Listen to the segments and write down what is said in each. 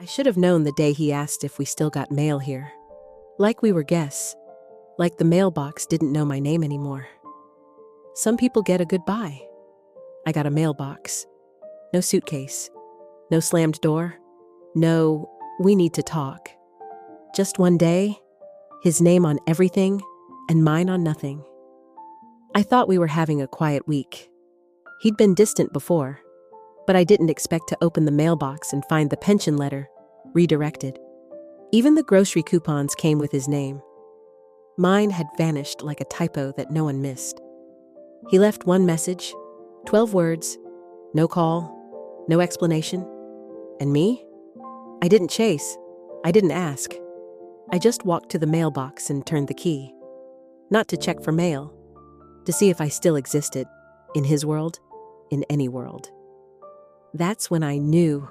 I should have known the day he asked if we still got mail here. Like we were guests. Like the mailbox didn't know my name anymore. Some people get a goodbye. I got a mailbox. No suitcase. No slammed door. No, we need to talk. Just one day, his name on everything, and mine on nothing. I thought we were having a quiet week. He'd been distant before, but I didn't expect to open the mailbox and find the pension letter redirected. Even the grocery coupons came with his name. Mine had vanished like a typo that no one missed. He left one message, 12 words, no call, no explanation. And me? I didn't chase. I didn't ask. I just walked to the mailbox and turned the key. Not to check for mail, to see if I still existed, in his world, in any world. That's when I knew.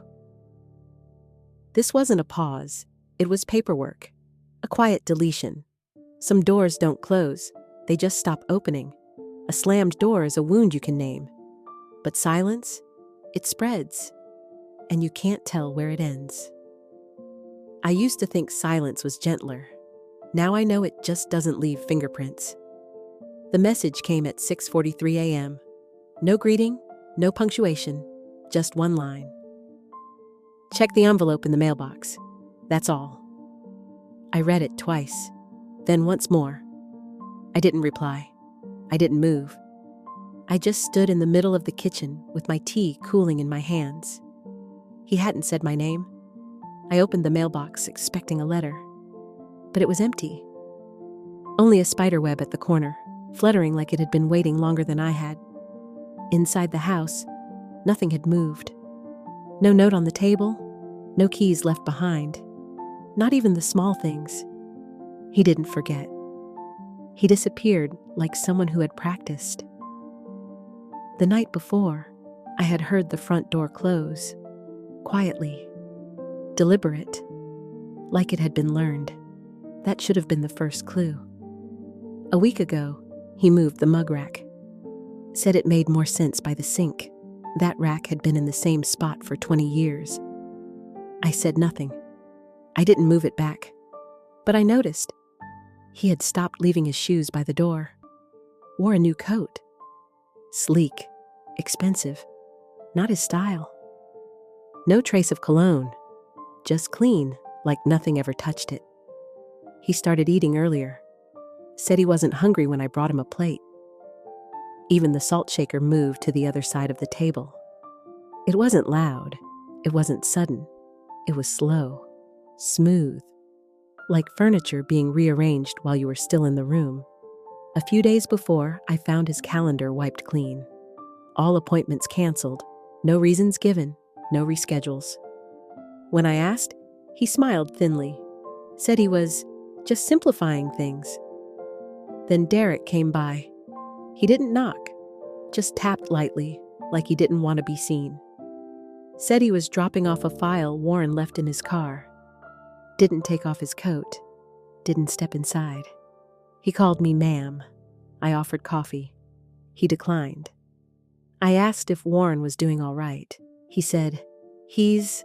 This wasn't a pause, it was paperwork, a quiet deletion. Some doors don't close, they just stop opening. A slammed door is a wound you can name. But silence, it spreads, and you can't tell where it ends. I used to think silence was gentler. Now I know it just doesn't leave fingerprints. The message came at 6:43 a.m. No greeting, no punctuation, just one line. Check the envelope in the mailbox. That's all. I read it twice, then once more. I didn't reply. I didn't move. I just stood in the middle of the kitchen with my tea cooling in my hands. He hadn't said my name. I opened the mailbox expecting a letter, but it was empty. Only a spider web at the corner, fluttering like it had been waiting longer than I had. Inside the house, nothing had moved. No note on the table, no keys left behind, not even the small things. He didn't forget. He disappeared like someone who had practiced. The night before, I had heard the front door close, quietly, deliberate, like it had been learned. That should have been the first clue. A week ago, he moved the mug rack. Said it made more sense by the sink. That rack had been in the same spot for 20 years. I said nothing. I didn't move it back. But I noticed. He had stopped leaving his shoes by the door. Wore a new coat. Sleek, expensive, not his style. No trace of cologne, just clean, like nothing ever touched it. He started eating earlier. Said he wasn't hungry when I brought him a plate. Even the salt shaker moved to the other side of the table. It wasn't loud. It wasn't sudden. It was slow, smooth, like furniture being rearranged while you were still in the room. A few days before, I found his calendar wiped clean. All appointments canceled, no reasons given, no reschedules. When I asked, he smiled thinly, said he was just simplifying things. Then Derek came by. He didn't knock, just tapped lightly, like he didn't want to be seen. Said he was dropping off a file Warren left in his car. Didn't take off his coat, didn't step inside. He called me ma'am. I offered coffee. He declined. I asked if Warren was doing all right. He said, he's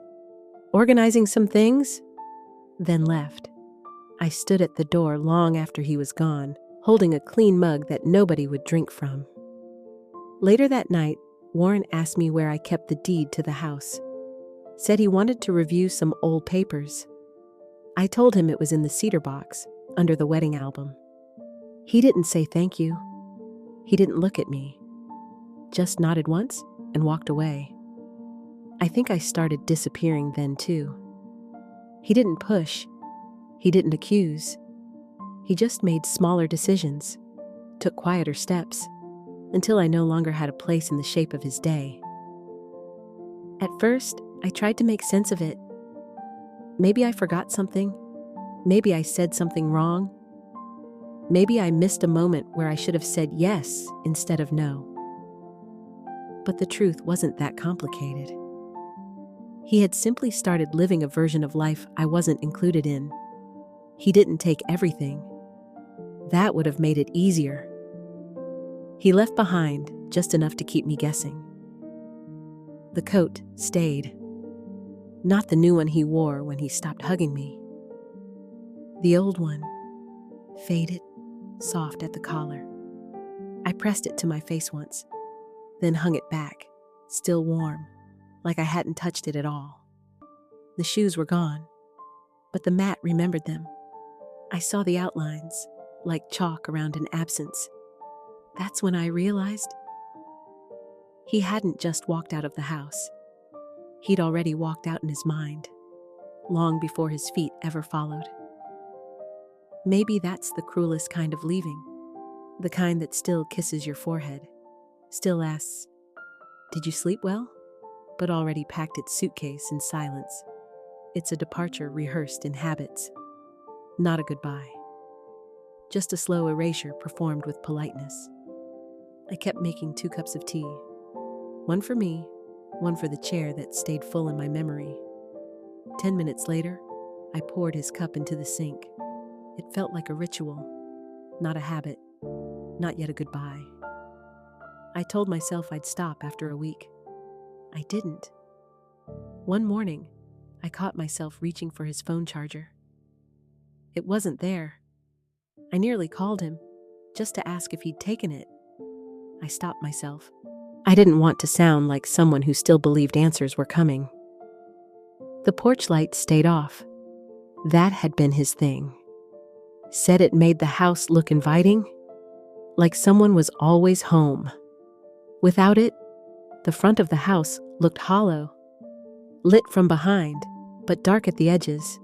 organizing some things, then left. I stood at the door long after he was gone, holding a clean mug that nobody would drink from. Later that night, Warren asked me where I kept the deed to the house. Said he wanted to review some old papers. I told him it was in the cedar box, under the wedding album. He didn't say thank you. He didn't look at me. Just nodded once and walked away. I think I started disappearing then too. He didn't push. He didn't accuse. He just made smaller decisions, took quieter steps, until I no longer had a place in the shape of his day. At first, I tried to make sense of it. Maybe I forgot something. Maybe I said something wrong. Maybe I missed a moment where I should have said yes instead of no. But the truth wasn't that complicated. He had simply started living a version of life I wasn't included in. He didn't take everything. That would have made it easier. He left behind just enough to keep me guessing. The coat stayed. Not the new one he wore when he stopped hugging me. The old one, faded, soft at the collar. I pressed it to my face once, then hung it back, still warm, like I hadn't touched it at all. The shoes were gone, but the mat remembered them. I saw the outlines, like chalk around an absence. That's when I realized he hadn't just walked out of the house. He'd already walked out in his mind, long before his feet ever followed. Maybe that's the cruelest kind of leaving, the kind that still kisses your forehead, still asks, "Did you sleep well?" but already packed its suitcase in silence. It's a departure rehearsed in habits, not a goodbye. Just a slow erasure performed with politeness. I kept making 2 cups of tea, one for me, one for the chair that stayed full in my memory. 10 minutes later, I poured his cup into the sink. It felt like a ritual, not a habit, not yet a goodbye. I told myself I'd stop after a week. I didn't. One morning, I caught myself reaching for his phone charger. It wasn't there. I nearly called him, just to ask if he'd taken it. I stopped myself. I didn't want to sound like someone who still believed answers were coming. The porch light stayed off. That had been his thing. Said it made the house look inviting, like someone was always home. Without it, the front of the house looked hollow, lit from behind, but dark at the edges.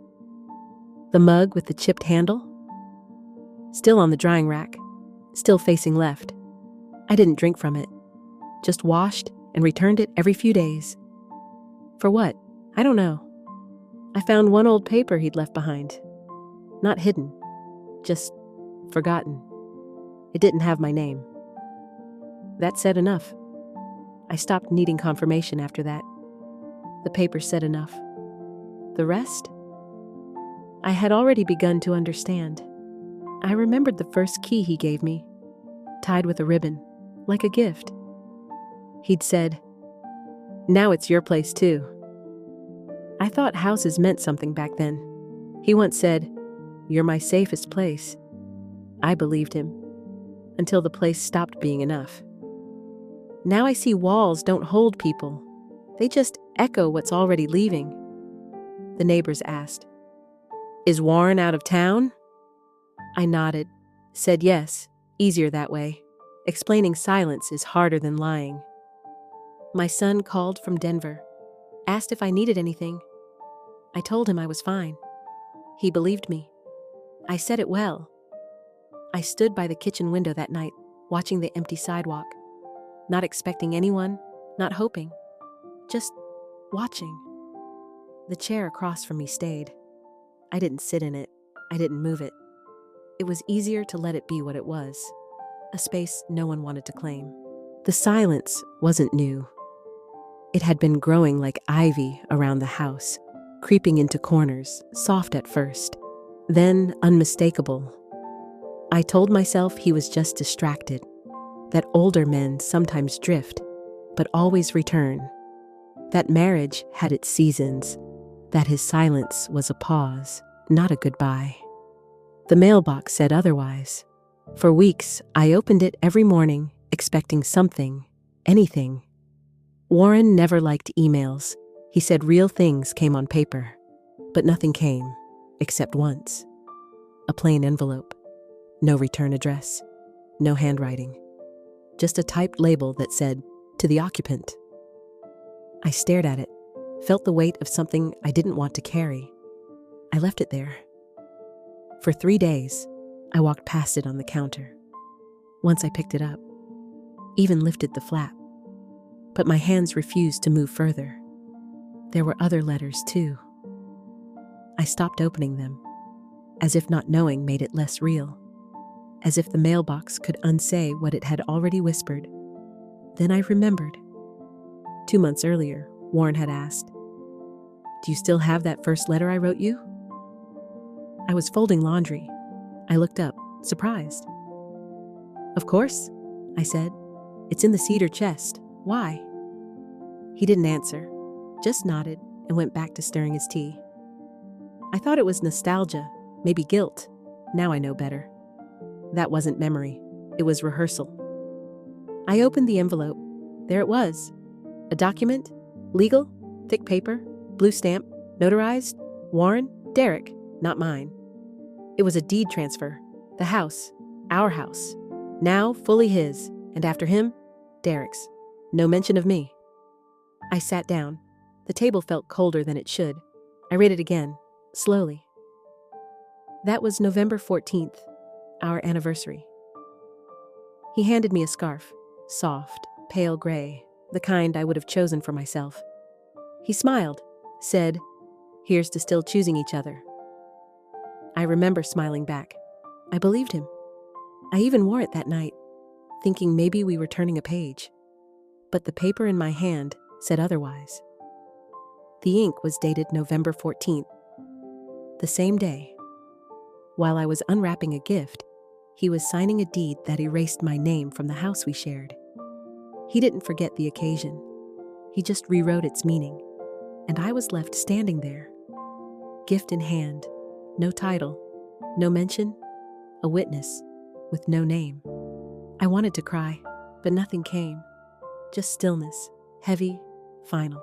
The mug with the chipped handle, still on the drying rack, still facing left. I didn't drink from it, just washed and returned it every few days. For what? I don't know. I found one old paper he'd left behind. Not hidden, just forgotten. It didn't have my name. That said enough. I stopped needing confirmation after that. The paper said enough. The rest? I had already begun to understand. I remembered the first key he gave me, tied with a ribbon, like a gift. He'd said, "Now it's your place too." I thought houses meant something back then. He once said, "You're my safest place." I believed him, until the place stopped being enough. Now I see walls don't hold people. They just echo what's already leaving. The neighbors asked, "Is Warren out of town?" I nodded, said yes, easier that way. Explaining silence is harder than lying. My son called from Denver, asked if I needed anything. I told him I was fine. He believed me. I said it well. I stood by the kitchen window that night, watching the empty sidewalk, not expecting anyone, not hoping, just watching. The chair across from me stayed. I didn't sit in it. I didn't move it. It was easier to let it be what it was, a space no one wanted to claim. The silence wasn't new. It had been growing like ivy around the house, creeping into corners, soft at first, then unmistakable. I told myself he was just distracted, that older men sometimes drift, but always return, that marriage had its seasons, that his silence was a pause, not a goodbye. The mailbox said otherwise. For weeks, I opened it every morning, expecting something, anything. Warren never liked emails. He said real things came on paper, but nothing came, except once. A plain envelope. No return address. No handwriting. Just a typed label that said, "To the occupant." I stared at it, felt the weight of something I didn't want to carry. I left it there. For 3 days, I walked past it on the counter. Once I picked it up, even lifted the flap. But my hands refused to move further. There were other letters too. I stopped opening them, as if not knowing made it less real, as if the mailbox could unsay what it had already whispered. Then I remembered. 2 months earlier, Warren had asked, "Do you still have that first letter I wrote you?" I was folding laundry. I looked up, surprised. "Of course," I said. "It's in the cedar chest. Why?" He didn't answer, just nodded, and went back to stirring his tea. I thought it was nostalgia, maybe guilt. Now I know better. That wasn't memory. It was rehearsal. I opened the envelope. There it was. A document, legal, thick paper, blue stamp, notarized, Warren, Derek, not mine. It was a deed transfer. The house, our house, now fully his, and after him, Derek's. No mention of me. I sat down. The table felt colder than it should. I read it again, slowly. That was November 14th, our anniversary. He handed me a scarf, soft, pale gray, the kind I would have chosen for myself. He smiled, said, "Here's to still choosing each other." I remember smiling back. I believed him. I even wore it that night, thinking maybe we were turning a page. But the paper in my hand said otherwise. The ink was dated November 14th, the same day. While I was unwrapping a gift, he was signing a deed that erased my name from the house we shared. He didn't forget the occasion. He just rewrote its meaning, and I was left standing there, gift in hand, no title, no mention, a witness with no name. I wanted to cry, but nothing came, just stillness, heavy, final.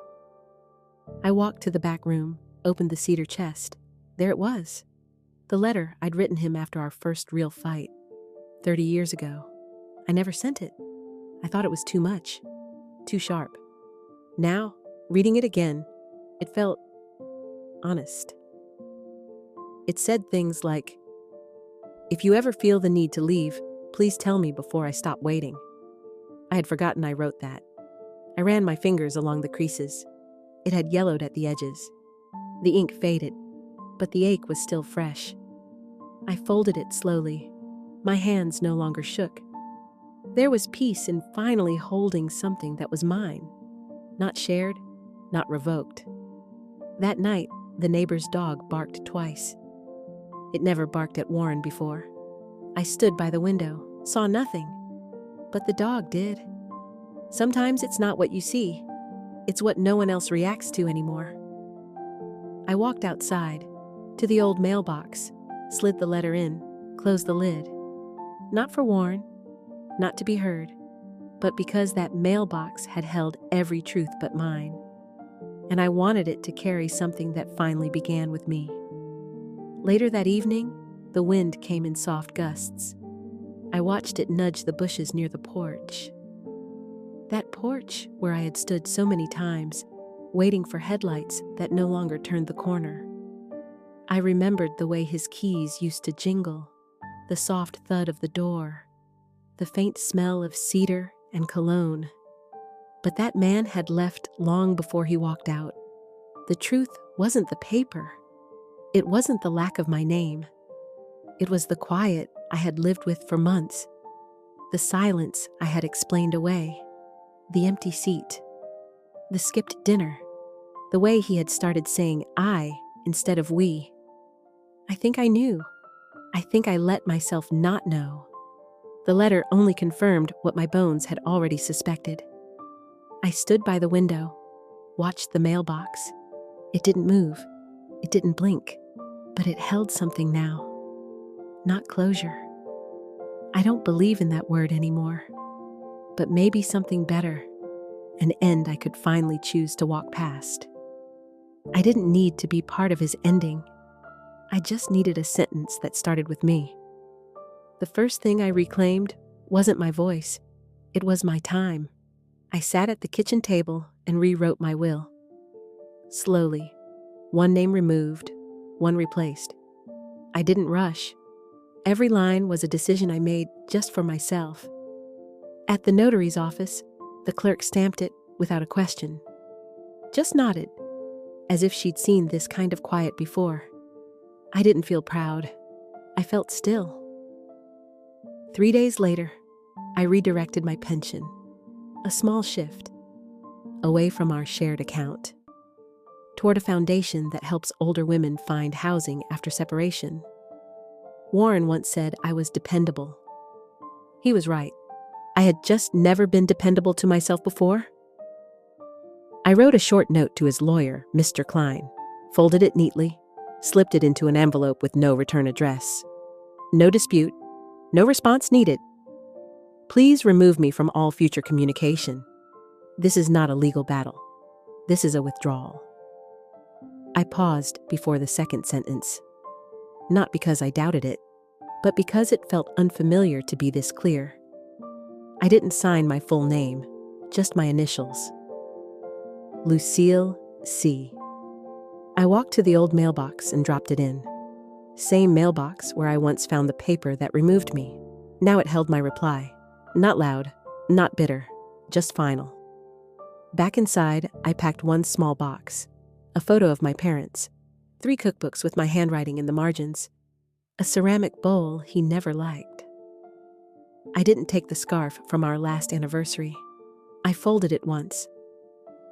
I walked to the back room, opened the cedar chest. There it was. The letter I'd written him after our first real fight, 30 years ago. I never sent it. I thought it was too much, too sharp. Now, reading it again, it felt honest. It said things like, "If you ever feel the need to leave, please tell me before I stop waiting." I had forgotten I wrote that. I ran my fingers along the creases. It had yellowed at the edges. The ink faded, but the ache was still fresh. I folded it slowly. My hands no longer shook. There was peace in finally holding something that was mine, not shared, not revoked. That night, the neighbor's dog barked twice. It never barked at Warren before. I stood by the window, saw nothing, but the dog did. Sometimes it's not what you see, it's what no one else reacts to anymore. I walked outside, to the old mailbox, slid the letter in, closed the lid. Not for Warren, not to be heard, but because that mailbox had held every truth but mine, and I wanted it to carry something that finally began with me. Later that evening, the wind came in soft gusts. I watched it nudge the bushes near the porch. That porch where I had stood so many times, waiting for headlights that no longer turned the corner. I remembered the way his keys used to jingle, the soft thud of the door, the faint smell of cedar and cologne. But that man had left long before he walked out. The truth wasn't the paper. It wasn't the lack of my name. It was the quiet I had lived with for months, the silence I had explained away, the empty seat, the skipped dinner, the way he had started saying I instead of we. I think I knew. I think I let myself not know. The letter only confirmed what my bones had already suspected. I stood by the window, watched the mailbox. It didn't move. It didn't blink. But it held something now. Not closure. I don't believe in that word anymore. But maybe something better. An end I could finally choose to walk past. I didn't need to be part of his ending. I just needed a sentence that started with me. The first thing I reclaimed wasn't my voice. It was my time. I sat at the kitchen table and rewrote my will. Slowly, one name removed, one replaced. I didn't rush. Every line was a decision I made just for myself. At the notary's office, the clerk stamped it without a question. Just nodded, as if she'd seen this kind of quiet before. I didn't feel proud. I felt still. 3 days later, I redirected my pension. A small shift. Away from our shared account. Toward a foundation that helps older women find housing after separation. Warren once said I was dependable. He was right. I had just never been dependable to myself before. I I wrote a short note to his lawyer, Mr. Klein, folded it neatly, slipped it into an envelope with no return address. No dispute. No response needed. Please remove me from all future communication. This is not a legal battle. This is a withdrawal. I paused before the second sentence. Not because I doubted it, but because it felt unfamiliar to be this clear. I didn't sign my full name, just my initials. Lucille C. I walked to the old mailbox and dropped it in. Same mailbox where I once found the paper that removed me. Now it held my reply. Not loud, not bitter, just final. Back inside, I packed one small box, a photo of my parents, 3 cookbooks with my handwriting in the margins, a ceramic bowl he never liked. I didn't take the scarf from our last anniversary. I folded it once,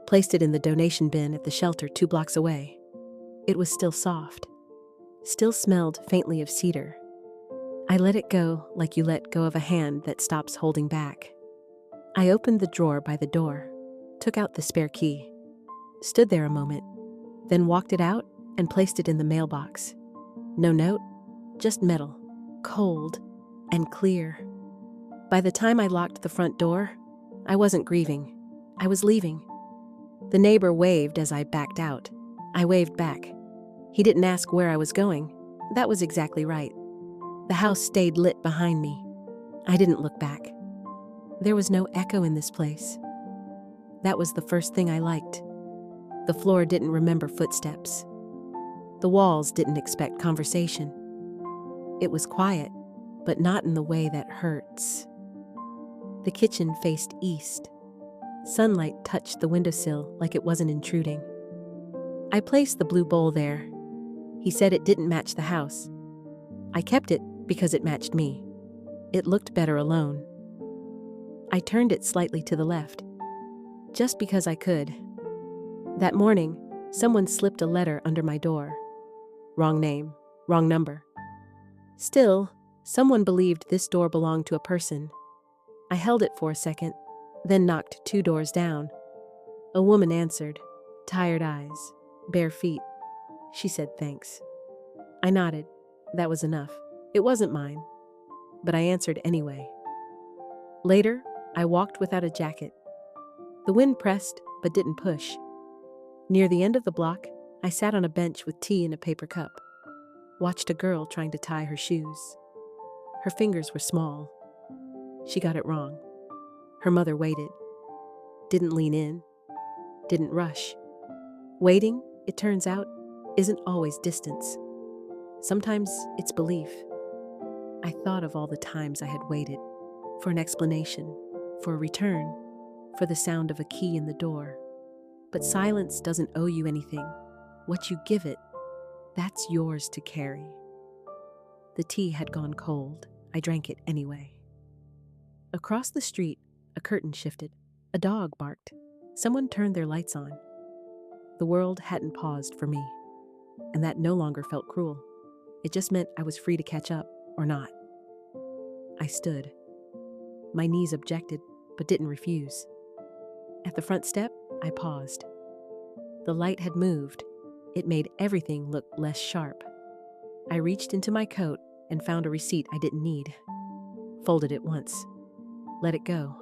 placed it in the donation bin at the shelter 2 blocks away. It was still soft, still smelled faintly of cedar. I let it go like you let go of a hand that stops holding back. I opened the drawer by the door, took out the spare key, stood there a moment, then walked it out and placed it in the mailbox. No note, just metal, cold and clear. By the time I locked the front door, I wasn't grieving. I was leaving. The neighbor waved as I backed out. I waved back. He didn't ask where I was going. That was exactly right. The house stayed lit behind me. I didn't look back. There was no echo in this place. That was the first thing I liked. The floor didn't remember footsteps. The walls didn't expect conversation. It was quiet, but not in the way that hurts. The kitchen faced east. Sunlight touched the windowsill like it wasn't intruding. I placed the blue bowl there. He said it didn't match the house. I kept it because it matched me. It looked better alone. I turned it slightly to the left, just because I could. That morning, someone slipped a letter under my door. Wrong name, wrong number. Still, someone believed this door belonged to a person. I held it for a second, then knocked 2 doors down. A woman answered, tired eyes, bare feet. She said thanks. I nodded. That was enough. It wasn't mine, but I answered anyway. Later, I walked without a jacket. The wind pressed, but didn't push. Near the end of the block, I sat on a bench with tea in a paper cup. Watched a girl trying to tie her shoes. Her fingers were small. She got it wrong. Her mother waited. Didn't lean in. Didn't rush. Waiting, it turns out, isn't always distance. Sometimes it's belief. I thought of all the times I had waited. For an explanation. For a return. For the sound of a key in the door. But silence doesn't owe you anything. What you give it, that's yours to carry. The tea had gone cold. I drank it anyway. Across the street, a curtain shifted. A dog barked. Someone turned their lights on. The world hadn't paused for me, and that no longer felt cruel. It just meant I was free to catch up, or not. I stood. My knees objected, but didn't refuse. At the front step, I paused. The light had moved. It made everything look less sharp. I reached into my coat and found a receipt I didn't need. Folded it once. Let it go.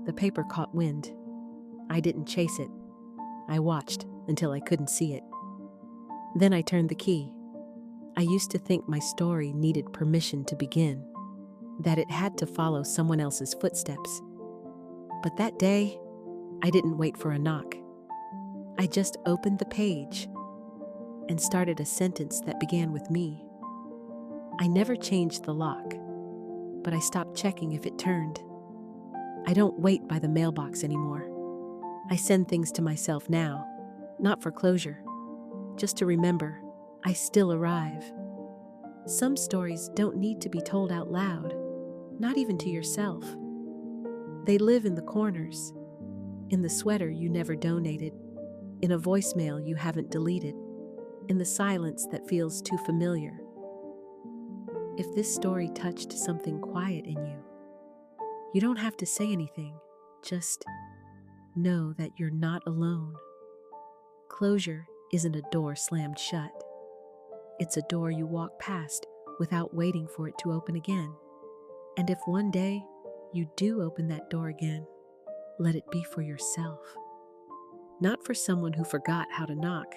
The paper caught wind. I didn't chase it. I watched until I couldn't see it. Then I turned the key. I used to think my story needed permission to begin, that it had to follow someone else's footsteps. But that day, I didn't wait for a knock. I just opened the page and started a sentence that began with me. I never changed the lock, but I stopped checking if it turned. I don't wait by the mailbox anymore. I send things to myself now, not for closure, just to remember I still arrive. Some stories don't need to be told out loud, not even to yourself. They live in the corners, in the sweater you never donated, in a voicemail you haven't deleted, in the silence that feels too familiar. If this story touched something quiet in you, you don't have to say anything, just know that you're not alone. Closure isn't a door slammed shut. It's a door you walk past without waiting for it to open again. And if one day you do open that door again, let it be for yourself. Not for someone who forgot how to knock,